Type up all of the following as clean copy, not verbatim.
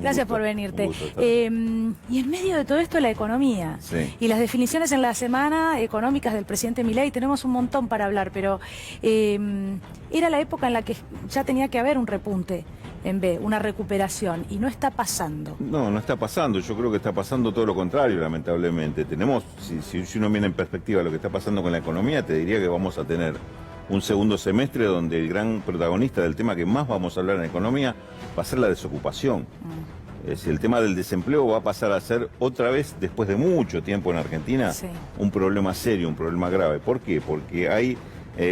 Gracias por venirte. Y en medio de todo esto la economía y las definiciones en la semana económicas del presidente Milei, tenemos un montón para hablar, pero era la época en la que ya tenía que haber un repunte en B, una recuperación, y no está pasando. No, no está pasando. Yo creo que está pasando todo lo contrario, lamentablemente. Tenemos, si uno viene en perspectiva lo que está pasando con la economía, te diría que vamos a tener un segundo semestre donde el gran protagonista del tema que más vamos a hablar en economía va a ser la desocupación. Es decir, el tema del desempleo va a pasar a ser otra vez, después de mucho tiempo en Argentina, un problema serio, un problema grave. ¿Por qué? Porque hay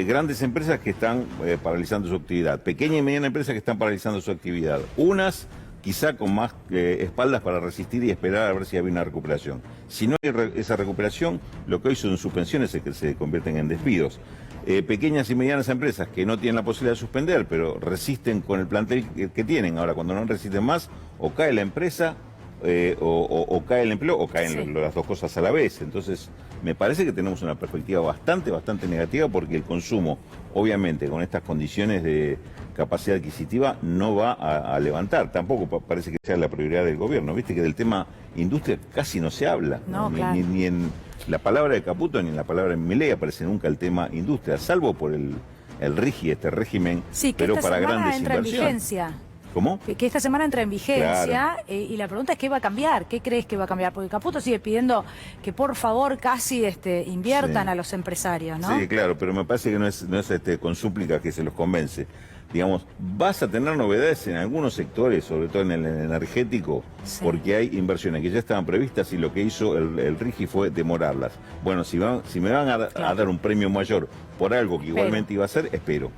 grandes empresas que están paralizando su actividad, pequeña y mediana empresas que están paralizando su actividad. Unas quizá con más espaldas para resistir y esperar a ver si había una recuperación. Si no hay esa recuperación, lo que hoy son suspensiones es que se convierten en despidos. Pequeñas y medianas empresas que no tienen la posibilidad de suspender, pero resisten con el plantel que tienen. Ahora, cuando no resisten más, o cae la empresa, o cae el empleo, o caen las dos cosas a la vez. Entonces, me parece que tenemos una perspectiva bastante negativa, porque el consumo, obviamente, con estas condiciones de capacidad adquisitiva, no va a levantar. Tampoco parece que sea la prioridad del gobierno. Viste que del tema industria casi no se habla, ni en la palabra de Caputo ni en la palabra de Milei aparece nunca el tema industria, salvo por el RIGI, este régimen, pero para grandes inversiones. ¿Cómo? Que esta semana entra en vigencia, y la pregunta es ¿qué va a cambiar? ¿Qué crees que va a cambiar? Porque Caputo sigue pidiendo que por favor casi inviertan a los empresarios, ¿no? Sí, claro, pero me parece que no es con súplicas que se los convence. Digamos, vas a tener novedades en algunos sectores, sobre todo en el energético, porque hay inversiones que ya estaban previstas y lo que hizo el RIGI fue demorarlas. Bueno, si me van a dar un premio mayor por algo que igualmente iba a hacer, espero.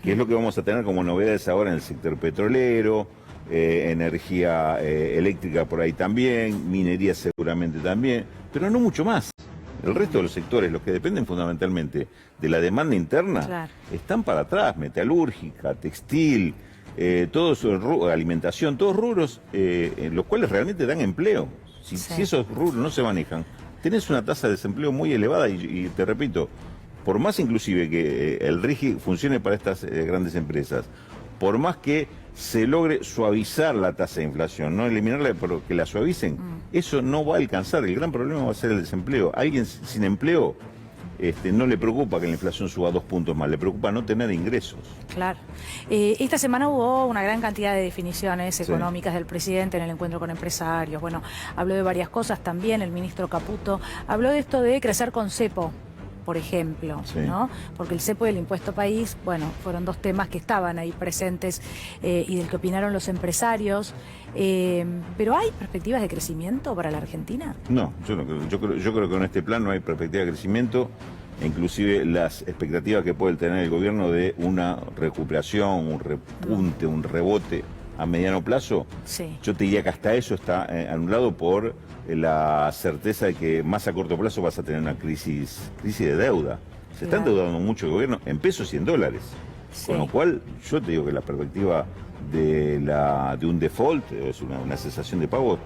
Que es lo que vamos a tener como novedades ahora en el sector petrolero, energía eléctrica por ahí también, minería seguramente también, pero no mucho más. El resto de los sectores, los que dependen fundamentalmente de la demanda interna, están para atrás: metalúrgica, textil, alimentación, todos rubros los cuales realmente dan empleo. Si esos rubros no se manejan, tenés una tasa de desempleo muy elevada y te repito, por más inclusive que el RIGI funcione para estas grandes empresas, por más que se logre suavizar la tasa de inflación, no eliminarla, pero que la suavicen, eso no va a alcanzar. El gran problema va a ser el desempleo. A alguien sin empleo no le preocupa que la inflación suba 2 puntos más, le preocupa no tener ingresos. Claro. Esta semana hubo una gran cantidad de definiciones económicas del presidente en el encuentro con empresarios. Bueno, habló de varias cosas también, el ministro Caputo habló de esto de crecer con cepo, por ejemplo, ¿no? Porque el cepo y el impuesto país, bueno, fueron dos temas que estaban ahí presentes y del que opinaron los empresarios. ¿Pero hay perspectivas de crecimiento para la Argentina? No, yo creo que en este plan no hay perspectiva de crecimiento. Inclusive las expectativas que puede tener el gobierno de una recuperación, un repunte, un rebote a mediano plazo, yo te diría que hasta eso está anulado por la certeza de que más a corto plazo vas a tener una crisis de deuda. Se está endeudando mucho el gobierno en pesos y en dólares. Con lo cual, yo te digo que la perspectiva de un default, es una cesación de pago,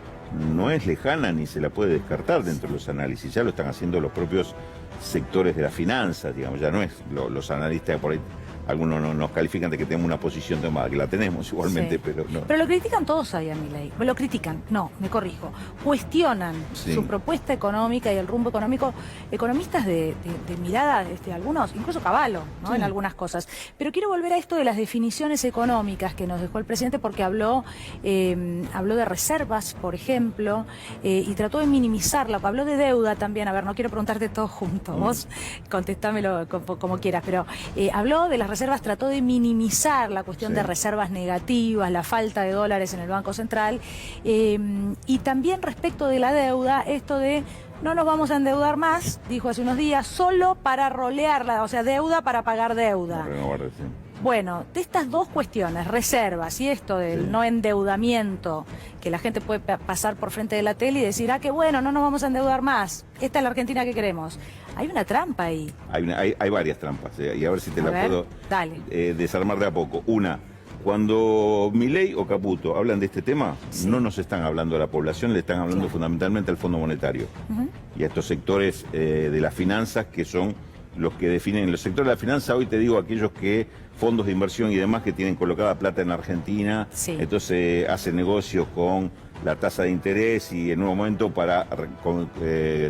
no es lejana ni se la puede descartar dentro de los análisis. Ya lo están haciendo los propios sectores de las finanzas, digamos, ya no es los analistas por ahí. Algunos nos califican de que tenemos una posición tomada, que la tenemos igualmente, pero no. Pero lo critican todos ahí a Milei. Lo critican, no, me corrijo. Cuestionan su propuesta económica y el rumbo económico. Economistas de mirada, algunos, incluso Cavallo, ¿no? En algunas cosas. Pero quiero volver a esto de las definiciones económicas que nos dejó el presidente, porque habló de reservas, por ejemplo, y trató de minimizarla. Habló de deuda también. A ver, no quiero preguntarte todo junto. Vos contestámelo como quieras, pero habló de las reservas, trató de minimizar la cuestión de reservas negativas, la falta de dólares en el Banco Central, y también respecto de la deuda, esto de no nos vamos a endeudar más, dijo hace unos días, solo para rolearla, o sea, deuda para pagar deuda. Bueno, de estas dos cuestiones, reservas y esto del no endeudamiento, que la gente puede pasar por frente de la tele y decir, qué bueno, no nos vamos a endeudar más, esta es la Argentina que queremos. Hay una trampa ahí. Hay varias trampas, y a ver si te la puedo desarmar de a poco. Una, cuando Milei o Caputo hablan de este tema, no nos están hablando a la población, le están hablando fundamentalmente al Fondo Monetario y a estos sectores de las finanzas que son los que definen los sectores de la finanza, hoy te digo aquellos que fondos de inversión y demás que tienen colocada plata en Argentina, sí. Entonces hacen negocios con la tasa de interés y en un momento para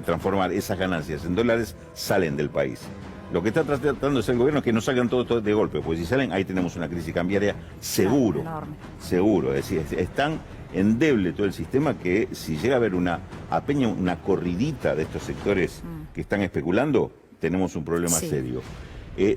transformar esas ganancias en dólares salen del país. Lo que está tratando de hacer el gobierno es que no salgan todos de golpe, porque si salen ahí tenemos una crisis cambiaria seguro, enorme. Seguro, es decir, es tan endeble todo el sistema que si llega a haber una corridita de estos sectores que están especulando, tenemos un problema serio.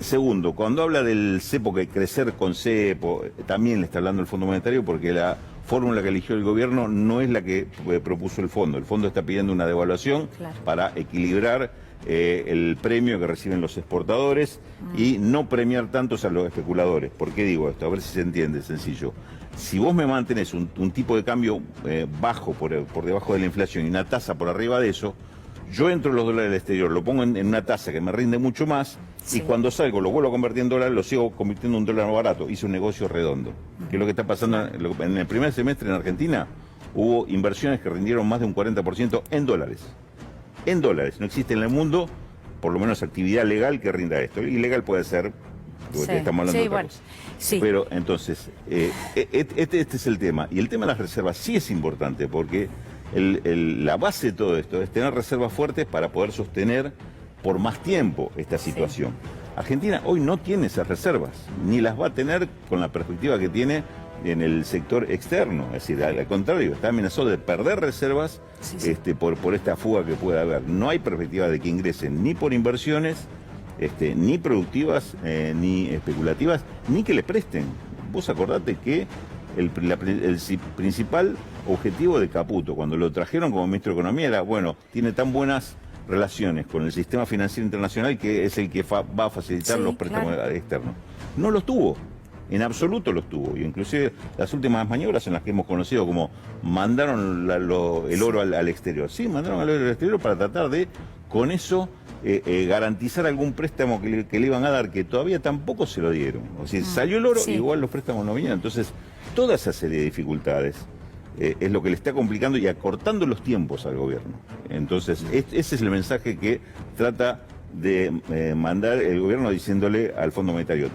Segundo, cuando habla del cepo, que crecer con cepo, también le está hablando el Fondo Monetario porque la fórmula que eligió el gobierno no es la que propuso el fondo. El fondo está pidiendo una devaluación para equilibrar el premio que reciben los exportadores y no premiar tantos a los especuladores. ¿Por qué digo esto? A ver si se entiende, sencillo. Si vos me mantenés un tipo de cambio bajo por debajo de la inflación y una tasa por arriba de eso, yo entro en los dólares del exterior, lo pongo en una tasa que me rinde mucho más y cuando salgo lo vuelvo a convertir en dólares, lo sigo convirtiendo en un dólar barato. Hice un negocio redondo. ¿Qué es lo que está pasando? En el primer semestre en Argentina hubo inversiones que rindieron más de un 40% en dólares. En dólares. No existe en el mundo, por lo menos, actividad legal que rinda esto. Ilegal puede ser, porque estamos hablando de otra cosa. Pero entonces, este es el tema. Y el tema de las reservas sí es importante, porque la base de todo esto es tener reservas fuertes para poder sostener por más tiempo esta situación. Argentina hoy no tiene esas reservas, ni las va a tener con la perspectiva que tiene en el sector externo. Es decir, al contrario, está amenazado de perder reservas por esta fuga que puede haber. No hay perspectiva de que ingresen ni por inversiones, ni productivas, ni especulativas, ni que le presten. Vos acordate que el principal objetivo de Caputo, cuando lo trajeron como ministro de Economía, era, bueno, tiene tan buenas relaciones con el sistema financiero internacional que es el que va a facilitar los préstamos externos. No los tuvo. En absoluto los tuvo, y inclusive las últimas maniobras en las que hemos conocido como mandaron el oro al exterior. Sí, mandaron el oro al exterior para tratar de, con eso, garantizar algún préstamo que le iban a dar, que todavía tampoco se lo dieron. O sea, salió el oro y igual los préstamos no vinieron. Entonces, toda esa serie de dificultades es lo que le está complicando y acortando los tiempos al gobierno. Entonces, ese es el mensaje que trata de mandar el gobierno diciéndole al Fondo Monetario,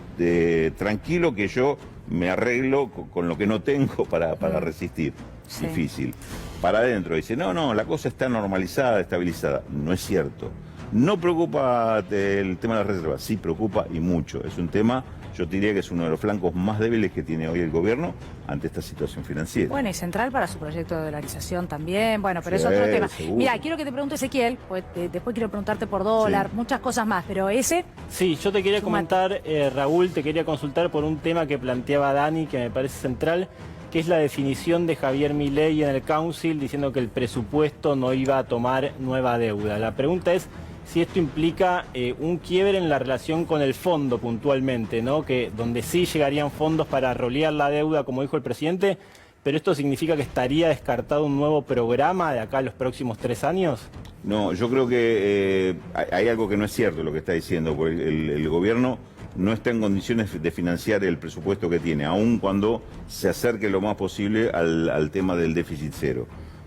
tranquilo que yo me arreglo con lo que no tengo para resistir. Difícil. Para adentro dice, no, la cosa está normalizada, estabilizada. No es cierto. No preocupa el tema de las reservas, sí preocupa y mucho. Es un tema, yo diría que es uno de los flancos más débiles que tiene hoy el gobierno ante esta situación financiera. Bueno, y central para su proyecto de dolarización también, bueno, pero es otro tema. Seguro. Mira, quiero que te pregunte Ezequiel, pues después quiero preguntarte por dólar, muchas cosas más, pero ese... Sí, yo te quería comentar, Raúl, te quería consultar por un tema que planteaba Dani, que me parece central, que es la definición de Javier Milei en el Council, diciendo que el presupuesto no iba a tomar nueva deuda. La pregunta es si esto implica un quiebre en la relación con el fondo puntualmente, ¿no? Que donde sí llegarían fondos para rolear la deuda, como dijo el presidente, pero esto significa que estaría descartado un nuevo programa de acá a los próximos 3 años. No, yo creo que hay algo que no es cierto lo que está diciendo, porque el gobierno no está en condiciones de financiar el presupuesto que tiene, aun cuando se acerque lo más posible al tema del déficit cero.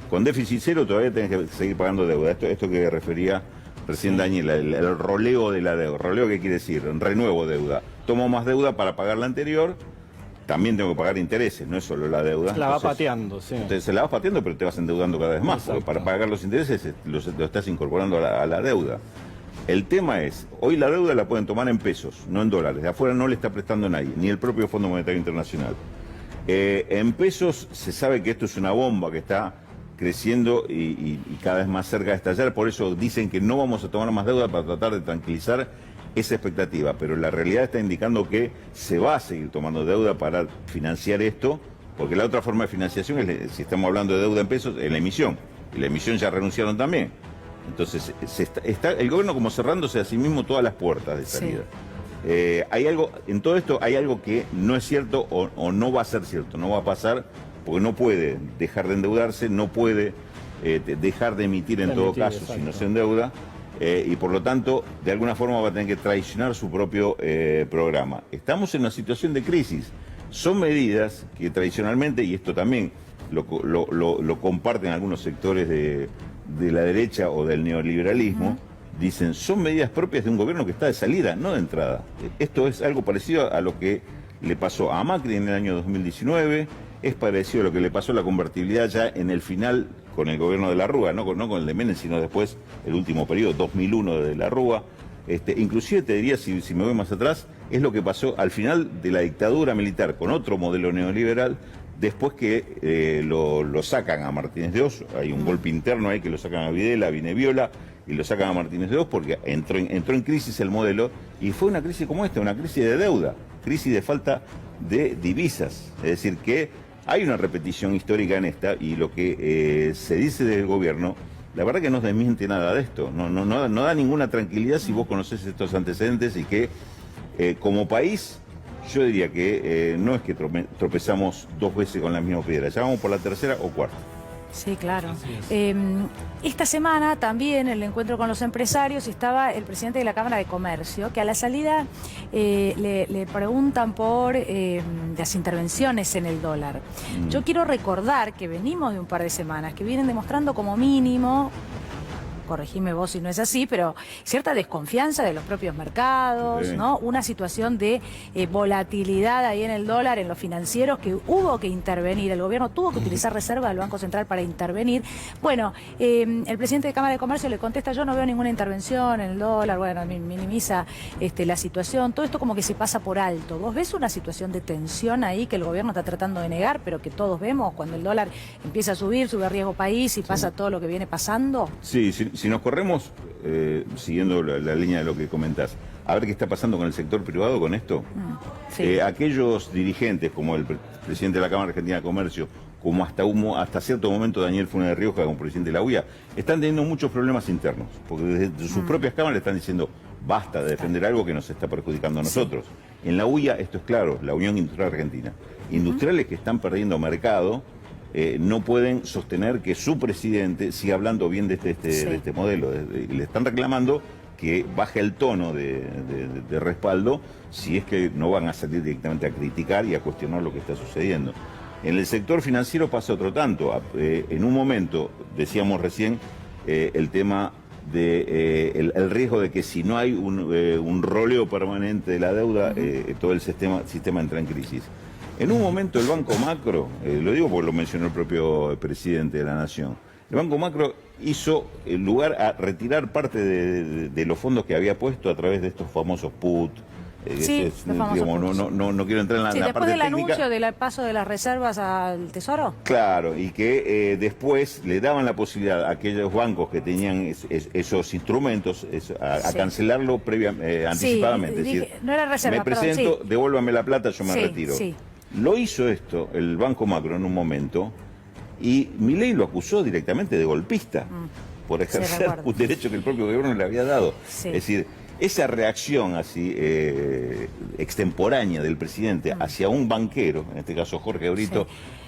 Con déficit cero todavía tenés que seguir pagando deuda. Esto que refería recién Daniel, el roleo de la deuda. ¿Roleo qué quiere decir? Renuevo deuda. Tomo más deuda para pagar la anterior, también tengo que pagar intereses, no es solo la deuda. La va pateando, sí. Entonces se la vas pateando, pero te vas endeudando cada vez más, porque para pagar los intereses lo estás incorporando a la deuda. El tema es, hoy la deuda la pueden tomar en pesos, no en dólares. De afuera no le está prestando nadie, ni el propio Fondo Monetario Internacional. En pesos se sabe que esto es una bomba que está creciendo y cada vez más cerca de estallar. Por eso dicen que no vamos a tomar más deuda para tratar de tranquilizar esa expectativa. Pero la realidad está indicando que se va a seguir tomando deuda para financiar esto, porque la otra forma de financiación es, si estamos hablando de deuda en pesos, es la emisión. Y la emisión ya renunciaron también. Entonces, está el gobierno como cerrándose a sí mismo todas las puertas de salida. Hay algo, en todo esto hay algo que no es cierto o no va a ser cierto, no va a pasar, porque no puede dejar de endeudarse, no puede dejar de emitir en todo caso si no se endeuda, y por lo tanto, de alguna forma va a tener que traicionar su propio programa. Estamos en una situación de crisis. Son medidas que tradicionalmente, y esto también lo comparten algunos sectores de la derecha o del neoliberalismo, dicen, son medidas propias de un gobierno que está de salida, no de entrada. Esto es algo parecido a lo que le pasó a Macri en el año 2019, es parecido a lo que le pasó a la convertibilidad ya en el final con el gobierno de la Rúa, no con el de Menem, sino después el último periodo, 2001 de la Rúa. Inclusive te diría, si me voy más atrás, es lo que pasó al final de la dictadura militar con otro modelo neoliberal, después que lo sacan a Martínez de Oz, hay un golpe interno ahí que lo sacan a Videla, a Vineviola, y lo sacan a Martínez de Oz porque entró en crisis el modelo, y fue una crisis como esta, una crisis de deuda, crisis de falta de divisas, es decir que hay una repetición histórica en esta, y lo que se dice del gobierno, la verdad que no desmiente nada de esto, no da ninguna tranquilidad si vos conocés estos antecedentes, y que como país yo diría que no es que tropezamos dos veces con la misma piedra, ya vamos por la tercera o cuarta. Sí, claro. Esta semana también en el encuentro con los empresarios estaba el presidente de la Cámara de Comercio, que a la salida le preguntan por las intervenciones en el dólar. Yo quiero recordar que venimos de un par de semanas que vienen demostrando como mínimo, corregime vos si no es así, pero cierta desconfianza de los propios mercados, sí, ¿no? Una situación de volatilidad ahí en el dólar, en los financieros, que hubo que intervenir, el gobierno tuvo que utilizar reserva del Banco Central para intervenir. Bueno, el presidente de Cámara de Comercio le contesta, yo no veo ninguna intervención en el dólar, bueno, minimiza la situación, todo esto como que se pasa por alto. ¿Vos ves una situación de tensión ahí que el gobierno está tratando de negar, pero que todos vemos cuando el dólar empieza a subir, sube riesgo país y pasa todo lo que viene pasando? Sí, si nos corremos, siguiendo la línea de lo que comentás, a ver qué está pasando con el sector privado con esto. Sí. Aquellos dirigentes, como el presidente de la Cámara Argentina de Comercio, como hasta cierto momento Daniel Funes de Rioja como presidente de la UIA, están teniendo muchos problemas internos, porque desde sus propias cámaras están diciendo, basta de defender algo que nos está perjudicando a nosotros. Sí. En la UIA, esto es claro, la Unión Industrial Argentina. Industriales que están perdiendo mercado, no pueden sostener que su presidente siga hablando bien de este modelo. Le están reclamando que baje el tono de respaldo, si es que no van a salir directamente a criticar y a cuestionar lo que está sucediendo. En el sector financiero pasa otro tanto. En un momento, decíamos recién, el tema de el riesgo de que si no hay un roleo permanente de la deuda, todo el sistema entra en crisis. En un momento el Banco Macro, lo digo porque lo mencionó el propio presidente de la Nación, el Banco Macro hizo lugar a retirar parte de los fondos que había puesto a través de estos famosos put. Digamos, no quiero entrar en la parte técnica. Después del anuncio del paso de las reservas al Tesoro. Claro, y que después le daban la posibilidad a aquellos bancos que tenían esos instrumentos a cancelarlo anticipadamente. Es decir, no era reserva, me presento, devuélvame la plata, yo me retiro. Sí. Lo hizo esto el Banco Macro en un momento, y Milei lo acusó directamente de golpista por ejercer un derecho que el propio gobierno le había dado. Sí. Es decir, esa reacción así extemporánea del presidente hacia un banquero, en este caso Jorge Brito,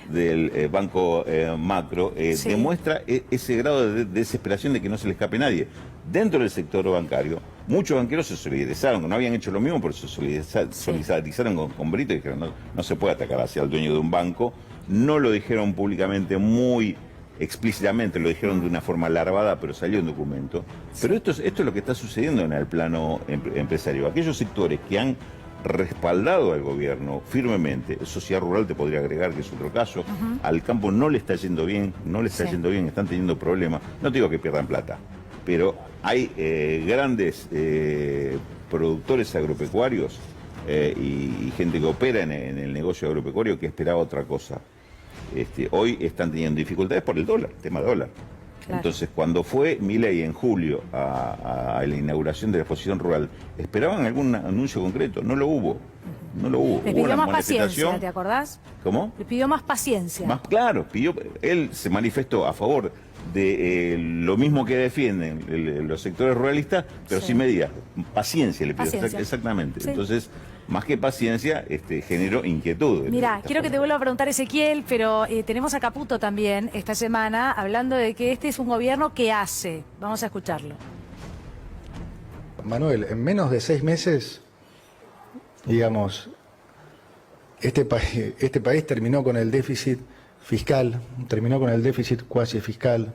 del Banco Macro, demuestra ese grado de desesperación de que no se le escape nadie. Dentro del sector bancario, muchos banqueros se solidarizaron, no habían hecho lo mismo, pero se solidarizaron con Brito y dijeron, no se puede atacar hacia el dueño de un banco. No lo dijeron públicamente muy explícitamente, lo dijeron de una forma larvada, pero salió un documento. Pero esto es lo que está sucediendo en el plano empresario. Aquellos sectores que han respaldado al gobierno firmemente, sociedad rural te podría agregar, que es otro caso, al campo no le está yendo bien, están teniendo problemas. No te digo que pierdan plata, pero hay grandes productores agropecuarios y gente que opera en el negocio agropecuario que esperaba otra cosa. Hoy están teniendo dificultades por el dólar, tema dólar. Claro. Entonces, cuando fue Milei en julio a la inauguración de la exposición rural, esperaban algún anuncio concreto, no lo hubo. No lo hubo. Le pidió más paciencia, ¿te acordás? ¿Cómo? Le pidió más paciencia. Claro, él se manifestó a favor de lo mismo que defienden los sectores ruralistas, pero sin medidas. Paciencia le pidió, exactamente. Sí. Entonces, más que paciencia, generó inquietud. Mira, quiero que te vuelva a preguntar, Ezequiel, pero tenemos a Caputo también esta semana hablando de que este es un gobierno que hace. Vamos a escucharlo. Manuel, en menos de 6 meses, digamos, este país terminó con el déficit fiscal, terminó con el déficit cuasi fiscal,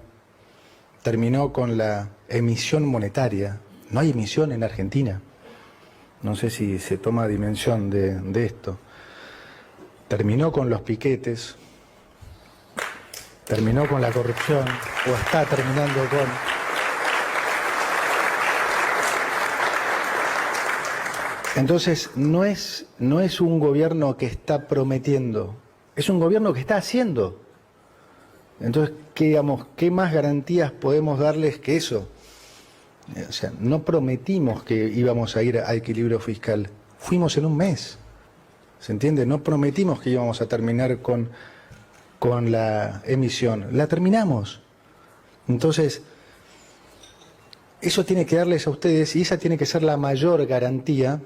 terminó con la emisión monetaria. No hay emisión en Argentina. No sé si se toma dimensión de esto. Terminó con los piquetes, terminó con la corrupción, o está terminando con... Entonces, no es un gobierno que está prometiendo, es un gobierno que está haciendo. Entonces, ¿qué más garantías podemos darles que eso? O sea, no prometimos que íbamos a ir a equilibrio fiscal, fuimos en un mes. ¿Se entiende? No prometimos que íbamos a terminar con la emisión, la terminamos. Entonces, eso tiene que darles a ustedes, y esa tiene que ser la mayor garantía,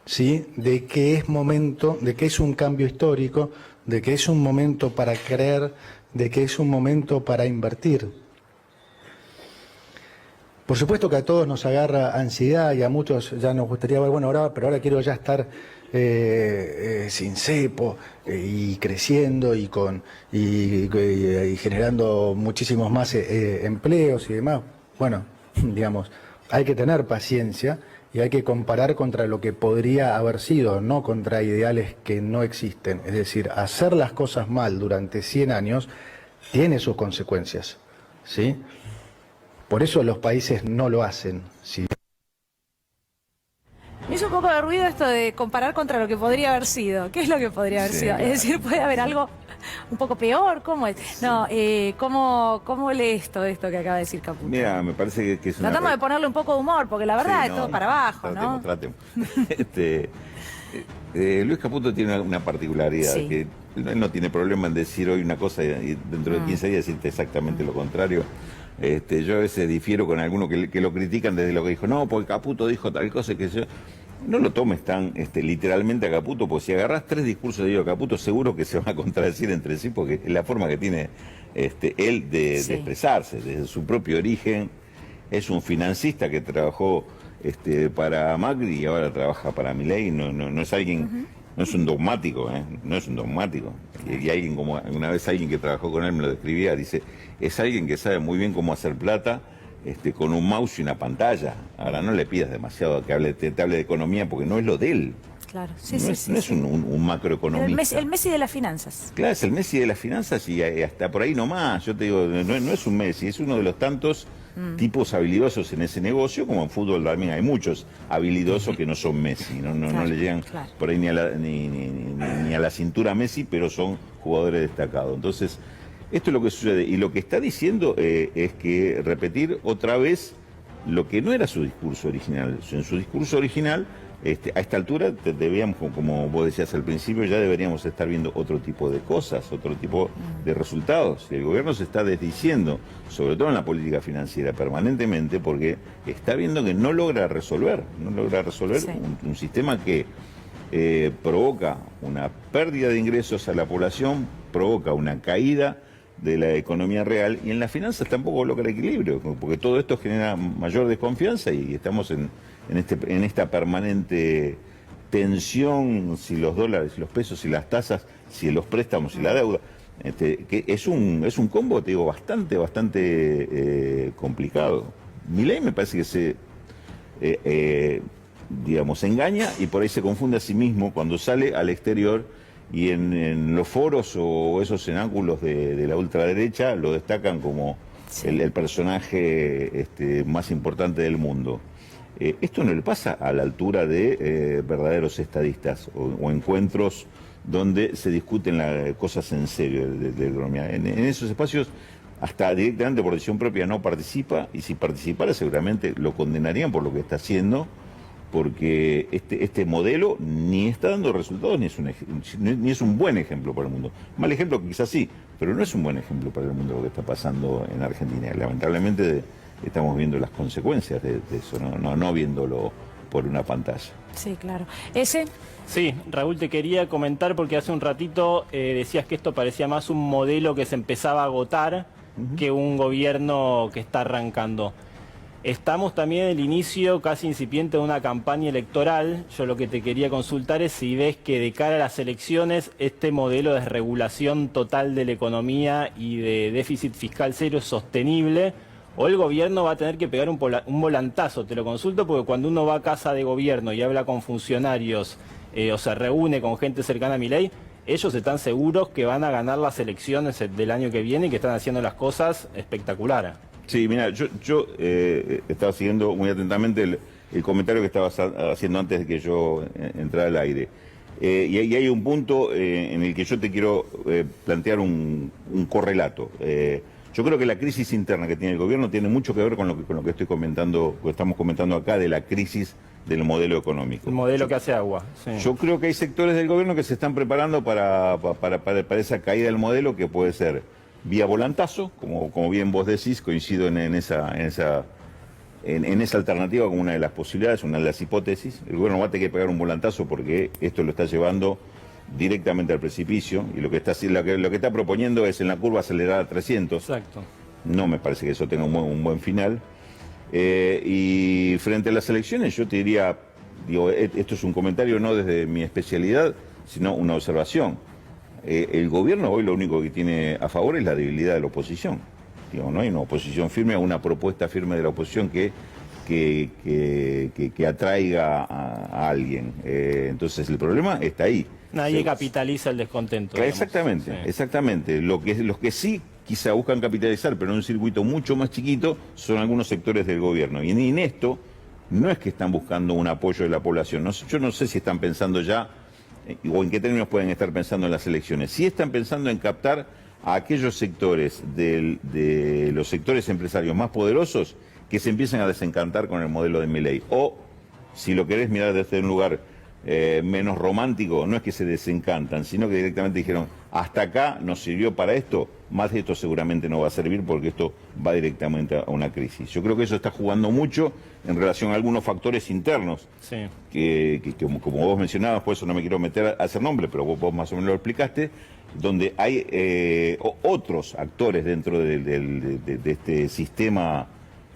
¿sí?, de que es momento, de que es un cambio histórico, de que es un momento para creer, de que es un momento para invertir. Por supuesto que a todos nos agarra ansiedad y a muchos ya nos gustaría ver, bueno, pero ahora quiero ya estar sin cepo y creciendo y generando muchísimos más empleos y demás. Bueno, digamos, hay que tener paciencia y hay que comparar contra lo que podría haber sido, no contra ideales que no existen. Es decir, hacer las cosas mal durante 100 años tiene sus consecuencias, ¿sí? Por eso los países no lo hacen, ¿sí? Me hizo un poco de ruido esto de comparar contra lo que podría haber sido. ¿Qué es lo que podría haber sido? Claro. Es decir, puede haber algo un poco peor. ¿Cómo es? No, ¿cómo lees todo esto que acaba de decir Caputo? Mira, me parece que es una... Tratamos de ponerle un poco de humor, porque la verdad es todo para abajo, ¿no? Tratemos. Luis Caputo tiene una particularidad, Sí. que él no tiene problema en decir hoy una cosa y dentro de 15 días decirte exactamente lo contrario. Yo a veces difiero con algunos que lo critican desde lo que dijo, no, porque Caputo dijo tal cosa, que yo... No lo tomes tan literalmente a Caputo, porque si agarrás 3 discursos de Caputo, seguro que se van a contradecir entre sí, porque es la forma que tiene él de expresarse, desde su propio origen. Es un financista que trabajó para Macri y ahora trabaja para Milei. No es alguien, no es un dogmático, no es un dogmático. Y alguien, como una vez alguien que trabajó con él me lo describía, dice, es alguien que sabe muy bien cómo hacer plata, con un mouse y una pantalla. Ahora no le pidas demasiado que te hable de economía, porque no es lo de él. Claro, No es un macroeconomista. El Messi de las finanzas. Claro, es el Messi de las finanzas y hasta por ahí nomás. Yo te digo, no es un Messi, es uno de los tantos tipos habilidosos en ese negocio, como en fútbol también hay muchos habilidosos que no son Messi, no le llegan por ahí ni a la cintura Messi, pero son jugadores destacados. Entonces, esto es lo que sucede. Y lo que está diciendo es que repetir otra vez lo que no era su discurso original. En su discurso original, a esta altura, debíamos, como vos decías al principio, ya deberíamos estar viendo otro tipo de cosas, otro tipo de resultados. El gobierno se está desdiciendo, sobre todo en la política financiera, permanentemente, porque está viendo que no logra resolver un sistema que provoca una pérdida de ingresos a la población, provoca una caída de la economía real, y en las finanzas tampoco logra equilibrio, porque todo esto genera mayor desconfianza y estamos en esta permanente tensión, si los dólares, si los pesos, si las tasas, si los préstamos, si la deuda, que es un combo, te digo, bastante complicado. Milei me parece que se engaña y por ahí se confunde a sí mismo cuando sale al exterior. Y en los foros o esos cenáculos de la ultraderecha lo destacan como el personaje más importante del mundo. Esto no le pasa a la altura de verdaderos estadistas o encuentros donde se discuten las cosas en serio de economía. En esos espacios, hasta directamente por decisión propia no participa, y si participara seguramente lo condenarían por lo que está haciendo, porque este modelo ni está dando resultados ni es un buen ejemplo para el mundo. Mal ejemplo quizás sí, pero no es un buen ejemplo para el mundo lo que está pasando en Argentina. Lamentablemente estamos viendo las consecuencias de eso, no viéndolo por una pantalla. Sí, claro. Sí, Raúl, te quería comentar porque hace un ratito decías que esto parecía más un modelo que se empezaba a agotar que un gobierno que está arrancando. Estamos también en el inicio casi incipiente de una campaña electoral. Yo lo que te quería consultar es si ves que de cara a las elecciones este modelo de desregulación total de la economía y de déficit fiscal cero es sostenible, o el gobierno va a tener que pegar un volantazo. Te lo consulto porque cuando uno va a casa de gobierno y habla con funcionarios o se reúne con gente cercana a Milei, ellos están seguros que van a ganar las elecciones del año que viene y que están haciendo las cosas espectaculares. Sí, mira, yo estaba siguiendo muy atentamente el comentario que estabas haciendo antes de que yo entrara al aire. Y hay un punto en el que yo te quiero plantear un correlato. Yo creo que la crisis interna que tiene el gobierno tiene mucho que ver con lo que estoy comentando, que estamos comentando acá, de la crisis del modelo económico. El modelo que hace agua. Sí. Yo creo que hay sectores del gobierno que se están preparando para esa caída del modelo, que puede ser vía volantazo, como bien vos decís, coincido en esa alternativa como una de las posibilidades, una de las hipótesis. El gobierno va a tener que pegar un volantazo porque esto lo está llevando directamente al precipicio, y lo que está proponiendo es en la curva acelerar a 300. Exacto. No me parece que eso tenga un buen final. Y frente a las elecciones yo te diría, esto es un comentario no desde mi especialidad, sino una observación. El gobierno hoy lo único que tiene a favor es la debilidad de la oposición. No hay una oposición firme, una propuesta firme de la oposición que atraiga a alguien. Entonces el problema está ahí. Nadie capitaliza el descontento. Exactamente, digamos. Sí. Exactamente. Los que sí quizá buscan capitalizar, pero en un circuito mucho más chiquito, son algunos sectores del gobierno. Y en esto no es que están buscando un apoyo de la población. Yo no sé si están pensando ya, o en qué términos pueden estar pensando en las elecciones. Sí están pensando en captar a aquellos sectores de los sectores empresarios más poderosos que se empiezan a desencantar con el modelo de Milei. O, si lo querés mirar desde un lugar menos romántico, no es que se desencantan, sino que directamente dijeron, hasta acá nos sirvió para esto, más de esto seguramente no va a servir porque esto va directamente a una crisis. Yo creo que eso está jugando mucho en relación a algunos factores internos, Sí. que como vos mencionabas, por eso no me quiero meter a hacer nombre, pero vos más o menos lo explicaste, donde hay otros actores dentro de este sistema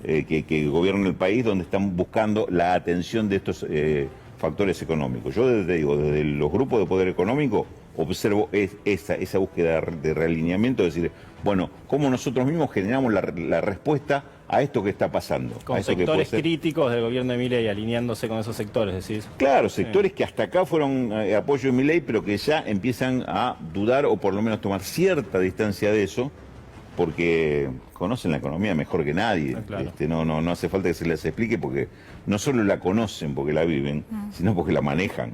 que gobierna el país, donde están buscando la atención de estos factores económicos. Yo desde los grupos de poder económico observo esa búsqueda de realineamiento, es decir, bueno, cómo nosotros mismos generamos la respuesta a esto que está pasando. Con sectores críticos del gobierno de Milei, alineándose con esos sectores, decís. Claro, sectores que hasta acá fueron apoyo de Milei, pero que ya empiezan a dudar o por lo menos tomar cierta distancia de eso, porque conocen la economía mejor que nadie. Claro. No hace falta que se les explique, porque no solo la conocen porque la viven, sino porque la manejan.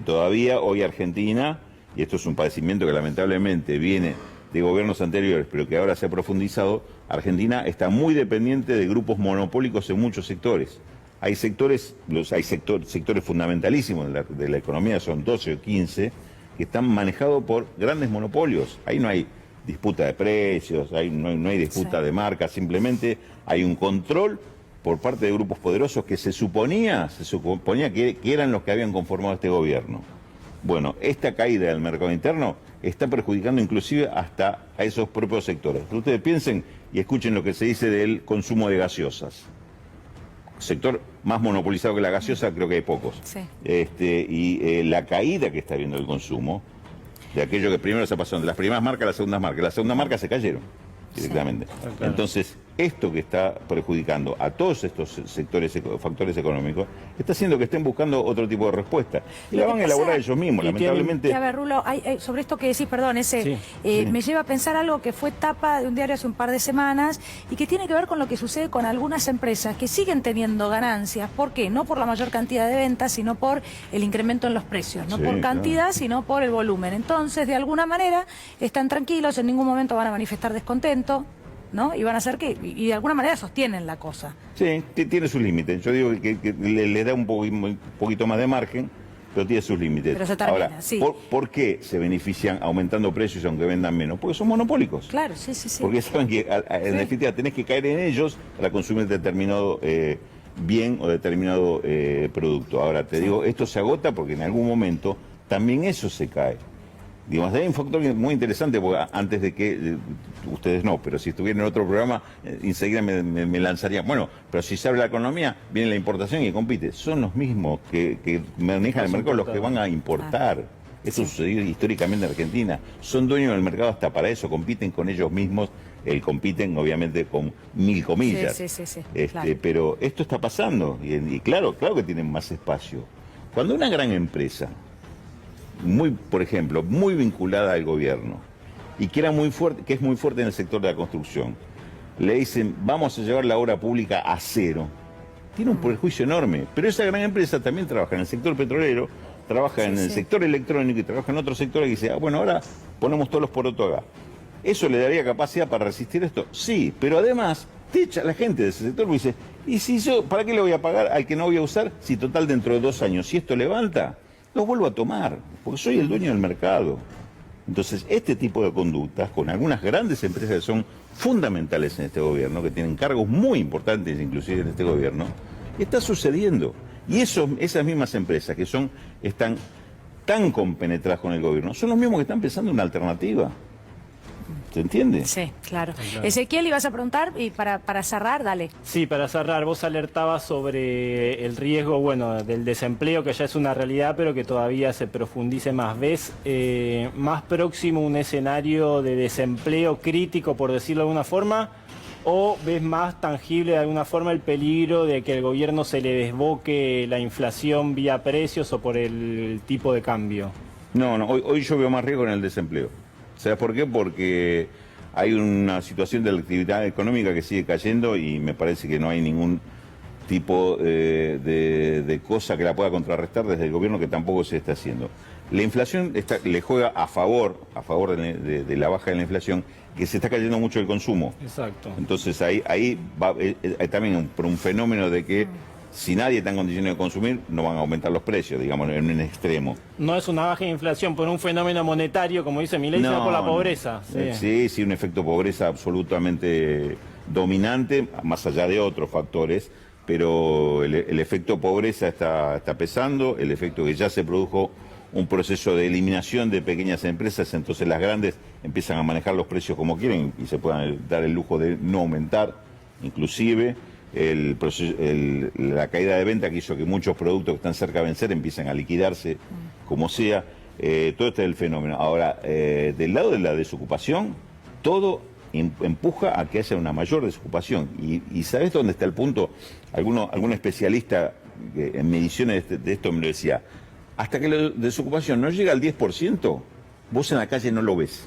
Todavía hoy Argentina, y esto es un padecimiento que lamentablemente viene de gobiernos anteriores, pero que ahora se ha profundizado, Argentina está muy dependiente de grupos monopólicos en muchos sectores. Hay sectores fundamentalísimos de la economía, son 12 o 15, que están manejados por grandes monopolios. Ahí no hay disputa de precios, no hay disputa de marcas, simplemente hay un control por parte de grupos poderosos que se suponía que eran los que habían conformado este gobierno. Bueno, esta caída del mercado interno está perjudicando inclusive hasta a esos propios sectores. Ustedes piensen y escuchen lo que se dice del consumo de gaseosas. Sector más monopolizado que la gaseosa, creo que hay pocos. Sí. Y la caída que está habiendo el consumo, de aquello que primero se pasó de las primeras marcas a las segundas marcas. Las segundas marcas se cayeron directamente. Sí. Claro. Entonces, esto que está perjudicando a todos estos factores económicos, está haciendo que estén buscando otro tipo de respuesta. Y la van a elaborar ellos mismos, lamentablemente. A ver, Rulo, sobre esto que decís, perdón, Sí. me lleva a pensar algo que fue tapa de un diario hace un par de semanas y que tiene que ver con lo que sucede con algunas empresas que siguen teniendo ganancias. ¿Por qué? No por la mayor cantidad de ventas, sino por el incremento en los precios. No Sí, por cantidad, claro, sino por el volumen. Entonces, de alguna manera, están tranquilos, en ningún momento van a manifestar descontento, ¿no? Y van a hacer y de alguna manera sostienen la cosa. Sí, tiene sus límites. Yo digo que le da un poquito más de margen, pero tiene sus límites. Pero se termina, ahora, sí. ¿por qué se benefician aumentando precios aunque vendan menos? Porque son monopólicos. Claro, sí. Porque saben que en definitiva tenés que caer en ellos para consumir determinado bien o determinado producto. Ahora, te digo, esto se agota porque en algún momento también eso se cae. Digamos, hay un factor muy interesante, porque antes de que, ustedes no, pero si estuvieran en otro programa, enseguida me lanzarían, bueno, pero si se abre la economía, viene la importación y compite. Son los mismos que manejan el mercado los que van a importar. Eso sucedió históricamente en Argentina. Son dueños del mercado hasta para eso, compiten con ellos mismos, compiten obviamente con 1000 comillas. Sí, claro. Pero esto está pasando, y claro que tienen más espacio. Cuando una gran empresa, por ejemplo, muy vinculada al gobierno y que es muy fuerte en el sector de la construcción, le dicen vamos a llevar la obra pública a cero, tiene un perjuicio enorme. Pero esa gran empresa también trabaja en el sector petrolero, trabaja en el sector electrónico y trabaja en otros sectores, y dice, bueno, ahora ponemos todos los porotos acá. ¿Eso le daría capacidad para resistir esto? Sí, pero además te echa la gente de ese sector y dice, ¿y si yo, para qué le voy a pagar al que no voy a usar si total dentro de 2 años, si esto levanta, lo vuelvo a tomar, porque soy el dueño del mercado? Entonces, este tipo de conductas, con algunas grandes empresas que son fundamentales en este gobierno, que tienen cargos muy importantes inclusive en este gobierno, está sucediendo. Y esas mismas empresas que están tan compenetradas con el gobierno, son los mismos que están pensando en una alternativa. ¿Se entiende? Sí, claro. Ezequiel, ibas a preguntar, y para cerrar, dale. Sí, para cerrar, vos alertabas sobre el riesgo, bueno, del desempleo, que ya es una realidad, pero que todavía se profundice más. ¿Ves más próximo un escenario de desempleo crítico, por decirlo de alguna forma? ¿O ves más tangible de alguna forma el peligro de que el gobierno se le desboque la inflación vía precios o por el tipo de cambio? No, hoy yo veo más riesgo en el desempleo. ¿Sabes por qué? Porque hay una situación de la actividad económica que sigue cayendo y me parece que no hay ningún tipo de cosa que la pueda contrarrestar desde el gobierno, que tampoco se está haciendo. La inflación le juega a favor de la baja de la inflación, que se está cayendo mucho el consumo. Exacto. Entonces ahí va también por un fenómeno de que si nadie está en condiciones de consumir, no van a aumentar los precios, digamos, en un extremo. No es una baja de inflación por un fenómeno monetario, como dice Milei, sino por la pobreza. Sí, un efecto pobreza absolutamente dominante, más allá de otros factores, pero el efecto pobreza está pesando, el efecto que ya se produjo un proceso de eliminación de pequeñas empresas, entonces las grandes empiezan a manejar los precios como quieren y se puedan dar el lujo de no aumentar, inclusive la caída de venta que hizo que muchos productos que están cerca de vencer empiecen a liquidarse, como sea. Todo este es el fenómeno. Ahora, del lado de la desocupación, todo empuja a que haya una mayor desocupación. ¿Y sabes dónde está el punto? Algún especialista en mediciones de esto me lo decía. Hasta que la desocupación no llega al 10%, vos en la calle no lo ves.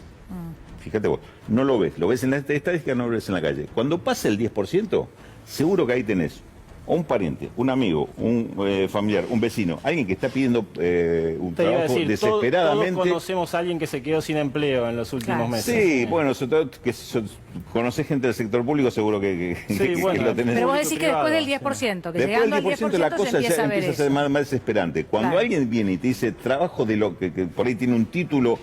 Fíjate vos, no lo ves en la estadística, no lo ves en la calle. Cuando pasa el 10%, seguro que ahí tenés un pariente, un amigo, un familiar, un vecino, alguien que está pidiendo un trabajo desesperadamente. Todos conocemos a alguien que se quedó sin empleo en los últimos meses. Sí, bueno, sobre todo que conocés gente del sector público, seguro que lo tenés. Pero vos decís que después del 10%, que llegando al 10% la cosa ya empieza a ser más desesperante. Cuando alguien viene y te dice trabajo de lo que por ahí tiene un título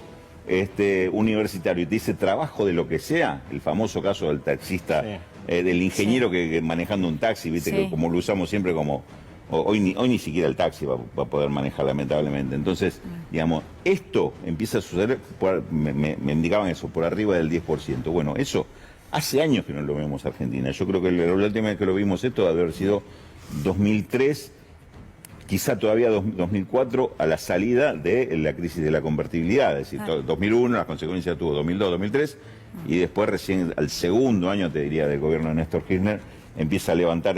universitario y te dice trabajo de lo que sea, el famoso caso del taxista, del ingeniero que manejando un taxi, viste, que como lo usamos siempre como hoy ni siquiera el taxi va a poder manejar, lamentablemente. Entonces, digamos, esto empieza a suceder, me indicaban eso, por arriba del 10%. Bueno, eso hace años que no lo vemos en Argentina. Yo creo que la última vez que lo vimos esto debe haber sido 2003, quizá todavía 2004, a la salida de la crisis de la convertibilidad. Es decir, 2001, las consecuencias tuvo 2002, 2003, y después recién al segundo año, te diría, del gobierno de Néstor Kirchner, empieza a levantar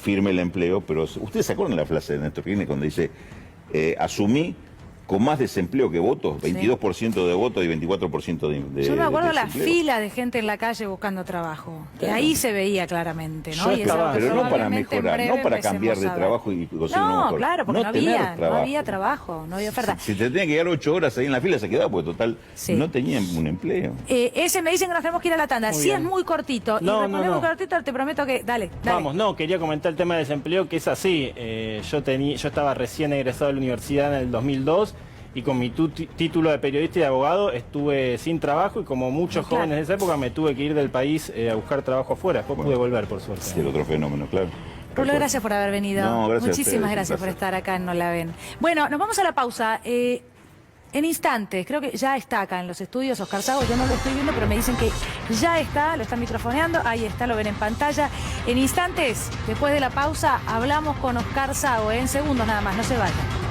firme el empleo. Pero ustedes se acuerdan de la frase de Néstor Kirchner cuando dice, asumí con más desempleo que votos, 22% de votos y 24% de Yo me acuerdo de la desempleo. fila de gente en la calle buscando trabajo. Que ahí se veía claramente, ¿no? Pero no para mejorar, no para cambiar de trabajo y conseguir uno mejor. Claro, porque no había trabajo, no había oferta. Si te tenía que quedar 8 horas ahí en la fila, se quedaba, porque total, no tenían un empleo. Ese me dicen que nos tenemos que ir a la tanda. Si es muy cortito, No, muy cortito, te prometo que... Dale. Vamos, quería comentar el tema del desempleo, que es así. Yo estaba recién egresado de la universidad en el 2002, y con mi título de periodista y de abogado estuve sin trabajo, y como muchos jóvenes de esa época me tuve que ir del país a buscar trabajo afuera. Después pude volver, por suerte. Sí, el otro fenómeno, claro. Rulo, gracias por haber venido. No, gracias. Muchísimas gracias por estar acá en No la Ven. Bueno, nos vamos a la pausa. En instantes, creo que ya está acá en los estudios Oscar Sago, yo no lo estoy viendo, pero me dicen que ya está, lo están microfoneando, ahí está, lo ven en pantalla. En instantes, después de la pausa, hablamos con Oscar Sago, en segundos nada más, no se vayan.